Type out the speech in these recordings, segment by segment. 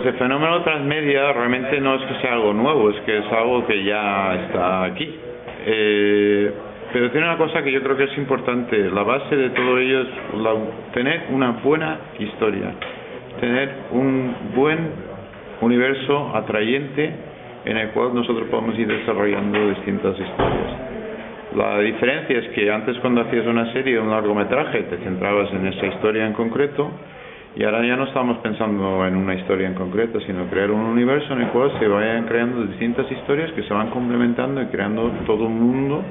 El fenómeno transmedia realmente no es que sea algo nuevo, es que es algo que ya está aquí. Pero tiene una cosa que yo creo que es importante, la base de todo ello es tener una buena historia, tener un buen universo atrayente en el cual nosotros podemos ir desarrollando distintas historias. La diferencia es que antes, cuando hacías una serie o un largometraje, te centrabas en esa historia en concreto, y ahora ya no estamos pensando en una historia en concreto, sino crear un universo en el cual se vayan creando distintas historias que se van complementando y creando todo un mundo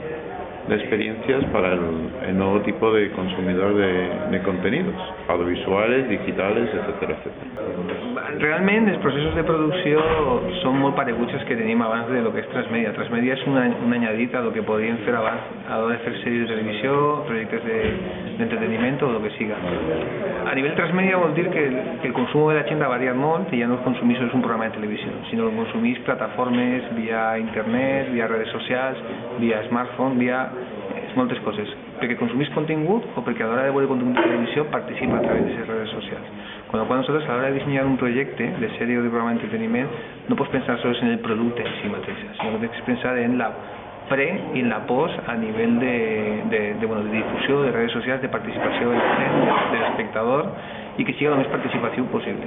de experiencias para el nuevo tipo de consumidor de contenidos audiovisuales, digitales, etcètera, etcètera. Realment els processos de producció són molt pareguts que tenim abans de lo que és Transmedia. Transmedia és un añadit a lo que podíem fer abans a l'hora de fer sèries de televisió, projectes d'entreteniment o lo que siga. A nivell Transmedia vol dir que el consum de la gent ha variat molt, i ja no el consumís un programa de televisió, sinó que consumís plataformes via internet, via redes socials, via smartphone, via moltes coses, perquè consumís contingut o perquè a l'hora de veure contingut de televisió participa a través de les redes socials. Con lo cual nosotros a la hora de diseñar un proyecto de serie o de programa de entretenimiento no puedes pensar solo en el producto en sí mateix, sino que tienes que pensar en la pre y en la post a nivel de difusión, de redes sociales, de participación de la gente, del espectador, y que siga lo más participación posible.